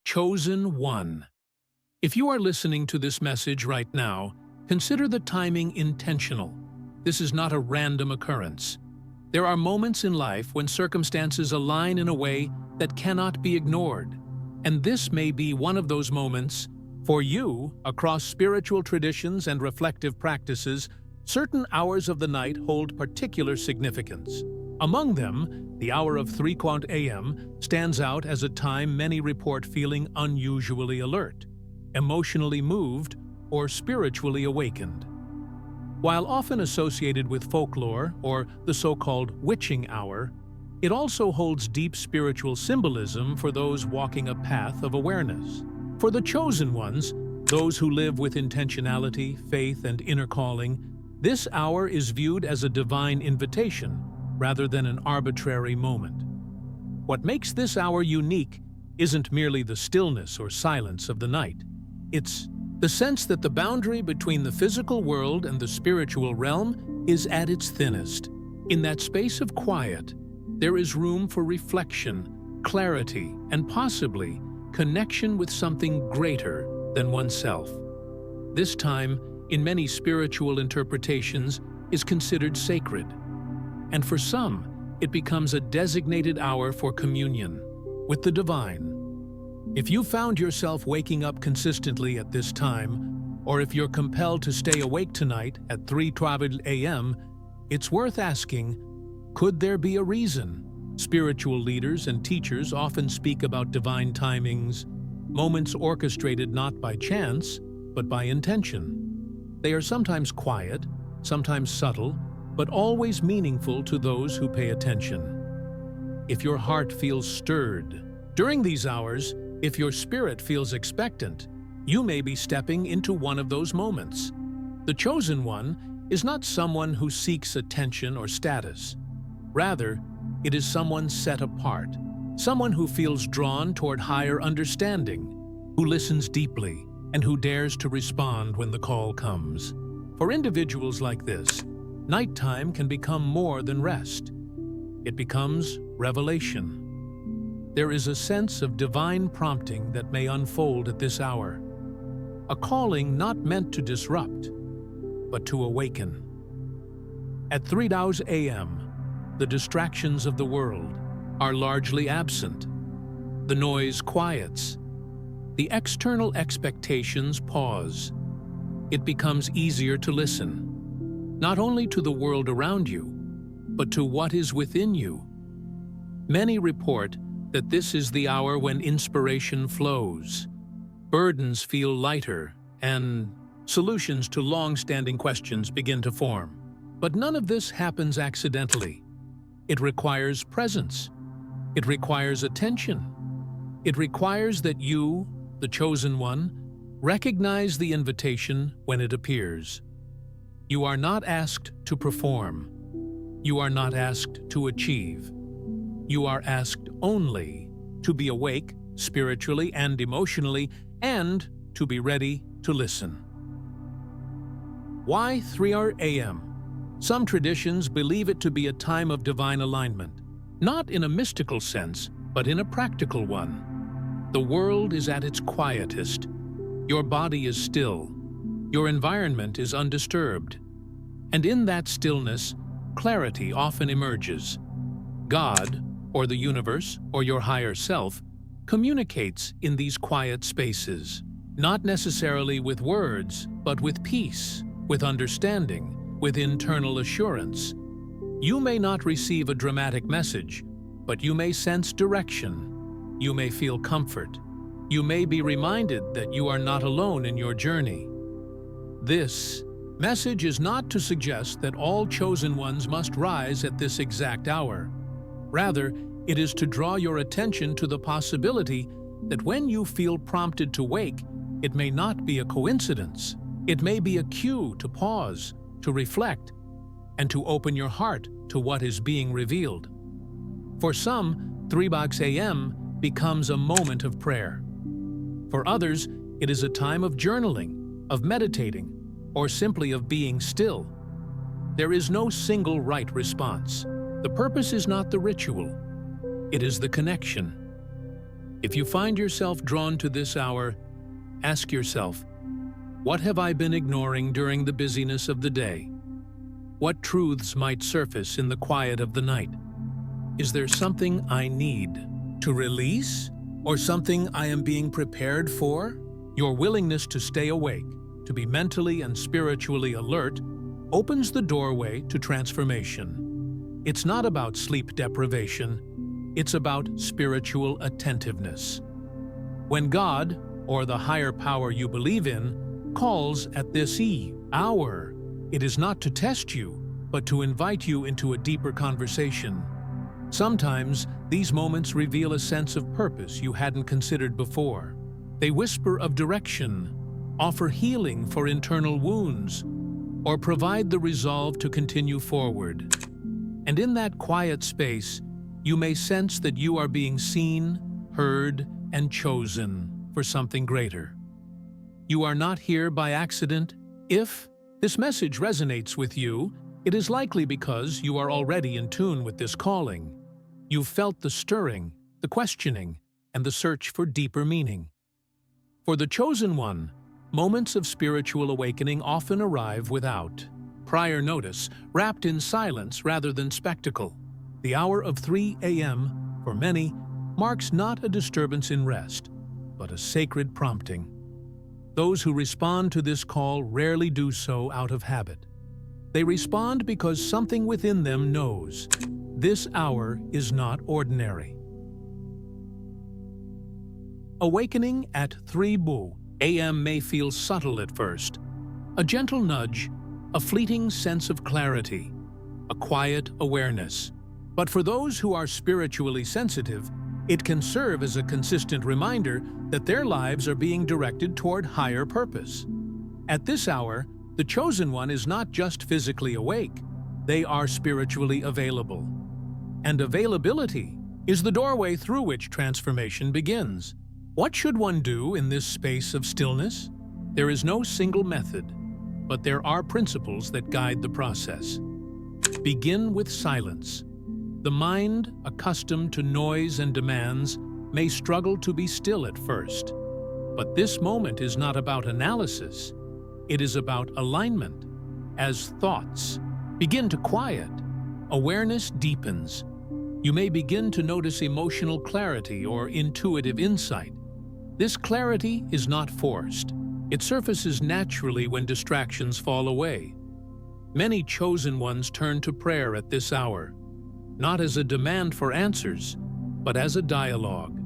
Chosen One. If you are listening to this message right now, consider the timing intentional. This is not a random occurrence. There are moments in life when circumstances align in a way that cannot be ignored. And this may be one of those moments. For you, across spiritual traditions and reflective practices, certain hours of the night hold particular significance. Among them, the hour of 3 a.m. stands out as a time many report feeling unusually alert, emotionally moved, or spiritually awakened. While often associated with folklore or the so-called witching hour, it also holds deep spiritual symbolism for those walking a path of awareness. For the chosen ones, those who live with intentionality, faith, and inner calling, this hour is viewed as a divine invitation rather than an arbitrary moment. What makes this hour unique isn't merely the stillness or silence of the night. It's the sense that the boundary between the physical world and the spiritual realm is at its thinnest. In that space of quiet, there is room for reflection, clarity, and possibly connection with something greater than oneself. This time, in many spiritual interpretations, is considered sacred. And for some, it becomes a designated hour for communion with the divine. If you found yourself waking up consistently at this time, or if you're compelled to stay awake tonight at 3 a.m., it's worth asking, could there be a reason? Spiritual leaders and teachers often speak about divine timings, moments orchestrated not by chance, but by intention. They are sometimes quiet, sometimes subtle, but always meaningful to those who pay attention. If your heart feels stirred during these hours, if your spirit feels expectant, you may be stepping into one of those moments. The chosen one is not someone who seeks attention or status. Rather, it is someone set apart, someone who feels drawn toward higher understanding, who listens deeply, and who dares to respond when the call comes. For individuals like this, nighttime can become more than rest. It becomes revelation. There is a sense of divine prompting that may unfold at this hour, a calling not meant to disrupt, but to awaken. At 3 a.m., the distractions of the world are largely absent. The noise quiets. The external expectations pause. It becomes easier to listen, not only to the world around you, but to what is within you. Many report that this is the hour when inspiration flows, burdens feel lighter, and solutions to long-standing questions begin to form. But none of this happens accidentally. It requires presence. It requires attention. It requires that you, the chosen one, recognize the invitation when it appears. You are not asked to perform. You are not asked to achieve. You are asked only to be awake, spiritually and emotionally, and to be ready to listen. Why 3 a.m.? Some traditions believe it to be a time of divine alignment, not in a mystical sense, but in a practical one. The world is at its quietest. Your body is still. Your environment is undisturbed. And in that stillness, clarity often emerges. God, or the universe, or your higher self, communicates in these quiet spaces, not necessarily with words, but with peace, with understanding, with internal assurance. You may not receive a dramatic message, but you may sense direction. You may feel comfort. You may be reminded that you are not alone in your journey. This message is not to suggest that all chosen ones must rise at this exact hour. Rather, it is to draw your attention to the possibility that when you feel prompted to wake, it may not be a coincidence. It may be a cue to pause, to reflect, and to open your heart to what is being revealed. For some, 3 a.m. becomes a moment of prayer. For others, it is a time of journaling, of meditating, or simply of being still. There is no single right response. The purpose is not the ritual. It is the connection. If you find yourself drawn to this hour, ask yourself, what have I been ignoring during the busyness of the day? What truths might surface in the quiet of the night? Is there something I need to release, or something I am being prepared for? Your willingness to stay awake, to be mentally and spiritually alert, opens the doorway to transformation. It's not about sleep deprivation, it's about spiritual attentiveness. When God, or the higher power you believe in, calls at this hour, it is not to test you, but to invite you into a deeper conversation. Sometimes, these moments reveal a sense of purpose you hadn't considered before. They whisper of direction, offer healing for internal wounds, or provide the resolve to continue forward. And in that quiet space, you may sense that you are being seen, heard, and chosen for something greater. You are not here by accident. If this message resonates with you, it is likely because you are already in tune with this calling. You've felt the stirring, the questioning, and the search for deeper meaning. For the chosen one, moments of spiritual awakening often arrive without prior notice, wrapped in silence rather than spectacle. The hour of 3 a.m., for many, marks not a disturbance in rest, but a sacred prompting. Those who respond to this call rarely do so out of habit. They respond because something within them knows this hour is not ordinary. Awakening at 3 a.m. may feel subtle at first. A gentle nudge, a fleeting sense of clarity, a quiet awareness. But for those who are spiritually sensitive, it can serve as a consistent reminder that their lives are being directed toward higher purpose. At this hour, the chosen one is not just physically awake, they are spiritually available. And availability is the doorway through which transformation begins. What should one do in this space of stillness? There is no single method, but there are principles that guide the process. Begin with silence. The mind, accustomed to noise and demands, may struggle to be still at first. But this moment is not about analysis. It is about alignment. As thoughts begin to quiet, awareness deepens. You may begin to notice emotional clarity or intuitive insight. This clarity is not forced. It surfaces naturally when distractions fall away. Many chosen ones turn to prayer at this hour, not as a demand for answers, but as a dialogue,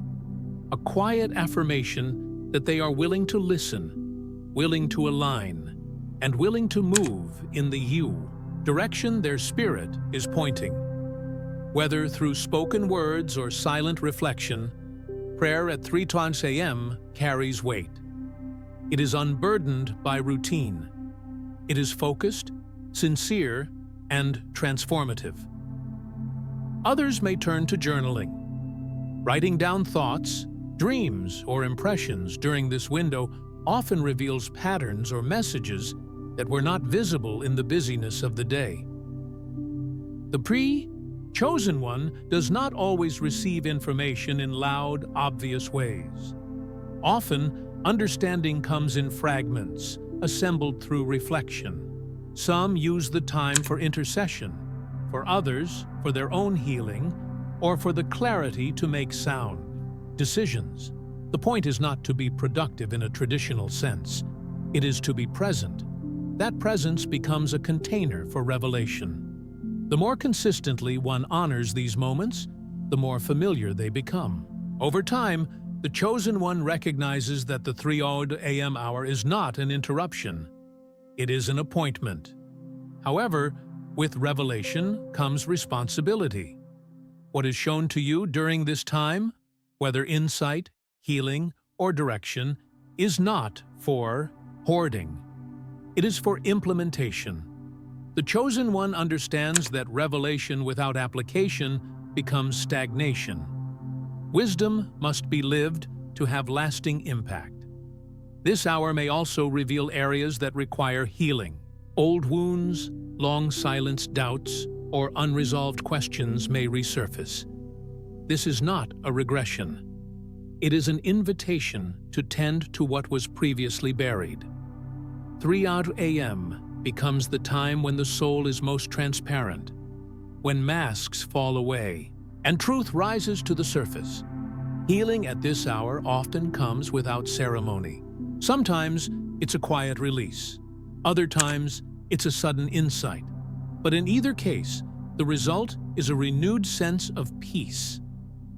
a quiet affirmation that they are willing to listen, willing to align, and willing to move in the direction their spirit is pointing. Whether through spoken words or silent reflection, prayer at 3 a.m. carries weight. It is unburdened by routine. It is focused, sincere, and transformative. Others may turn to journaling. Writing down thoughts, dreams, or impressions during this window often reveals patterns or messages that were not visible in the busyness of the day. The chosen one does not always receive information in loud, obvious ways. Often, understanding comes in fragments, assembled through reflection. Some use the time for intercession, for others, for their own healing, or for the clarity to make sound decisions. The point is not to be productive in a traditional sense. It is to be present. That presence becomes a container for revelation. The more consistently one honors these moments, the more familiar they become. Over time, the chosen one recognizes that the 3 a.m. hour is not an interruption. It is an appointment. However, with revelation comes responsibility. What is shown to you during this time, whether insight, healing, or direction, is not for hoarding. It is for implementation. The chosen one understands that revelation without application becomes stagnation. Wisdom must be lived to have lasting impact. This hour may also reveal areas that require healing. Old wounds, long-silenced doubts, or unresolved questions may resurface. This is not a regression. It is an invitation to tend to what was previously buried. 3 a.m. becomes the time when the soul is most transparent, when masks fall away and truth rises to the surface. Healing at this hour often comes without ceremony. Sometimes it's a quiet release. Other times it's a sudden insight. But in either case, the result is a renewed sense of peace.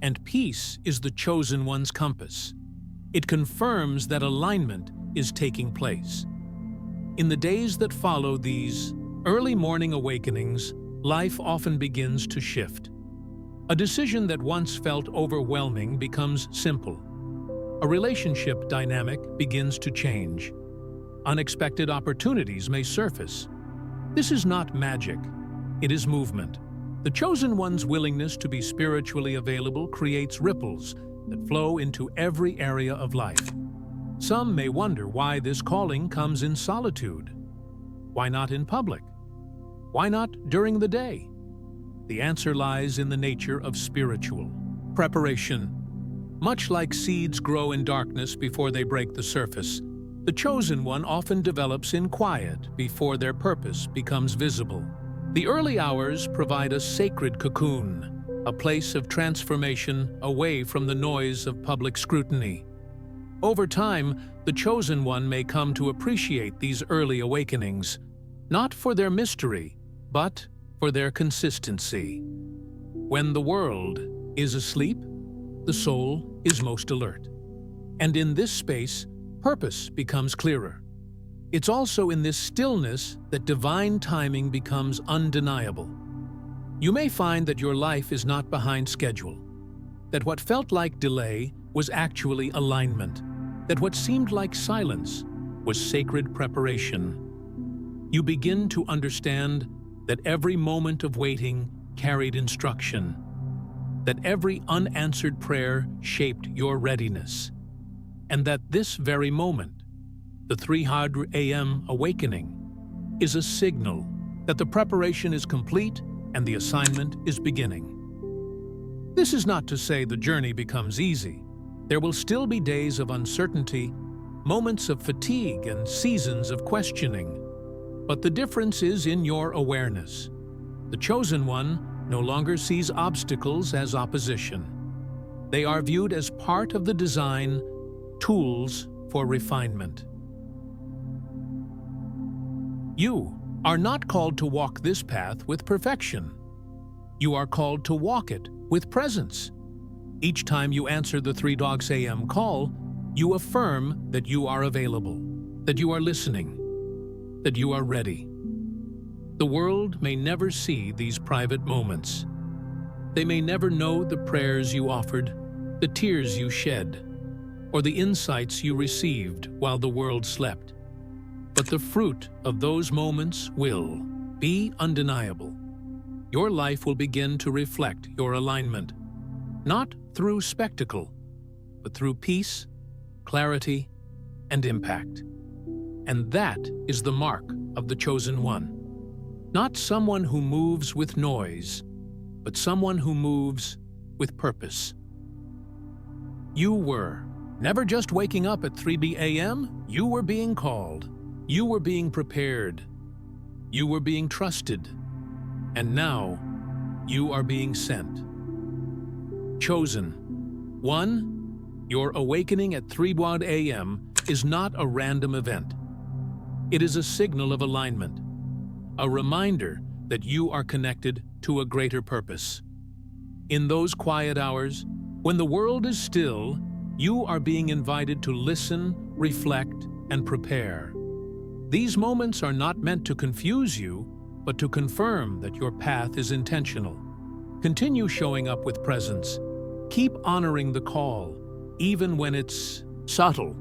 And peace is the chosen one's compass. It confirms that alignment is taking place. In the days that follow these early morning awakenings, life often begins to shift. A decision that once felt overwhelming becomes simple. A relationship dynamic begins to change. Unexpected opportunities may surface. This is not magic, it is movement. The chosen one's willingness to be spiritually available creates ripples that flow into every area of life. Some may wonder why this calling comes in solitude. Why not in public? Why not during the day? The answer lies in the nature of spiritual preparation. Much like seeds grow in darkness before they break the surface, the chosen one often develops in quiet before their purpose becomes visible. The early hours provide a sacred cocoon, a place of transformation away from the noise of public scrutiny. Over time, the chosen one may come to appreciate these early awakenings, not for their mystery, but for their consistency. When the world is asleep, the soul is most alert. And in this space, purpose becomes clearer. It's also in this stillness that divine timing becomes undeniable. You may find that your life is not behind schedule, that what felt like delay was actually alignment, that what seemed like silence was sacred preparation. You begin to understand that every moment of waiting carried instruction, that every unanswered prayer shaped your readiness, and that this very moment, the 3 a.m. awakening, is a signal that the preparation is complete and the assignment is beginning. This is not to say the journey becomes easy. There will still be days of uncertainty, moments of fatigue, and seasons of questioning. But the difference is in your awareness. The chosen one no longer sees obstacles as opposition. They are viewed as part of the design, tools for refinement. You are not called to walk this path with perfection. You are called to walk it with presence. Each time you answer the 3 a.m. call, you affirm that you are available, that you are listening, that you are ready. The world may never see these private moments. They may never know the prayers you offered, the tears you shed, or the insights you received while the world slept. But the fruit of those moments will be undeniable. Your life will begin to reflect your alignment, not through spectacle, but through peace, clarity, and impact. And that is the mark of the chosen one. Not someone who moves with noise, but someone who moves with purpose. You were never just waking up at 3 a.m., you were being called. You were being prepared. You were being trusted. And now, you are being sent. Chosen. 1. Your awakening at 3 a.m. is not a random event. It is a signal of alignment, a reminder that you are connected to a greater purpose. In those quiet hours, when the world is still, you are being invited to listen, reflect, and prepare. These moments are not meant to confuse you, but to confirm that your path is intentional. Continue showing up with presence. Keep honoring the call, even when it's subtle.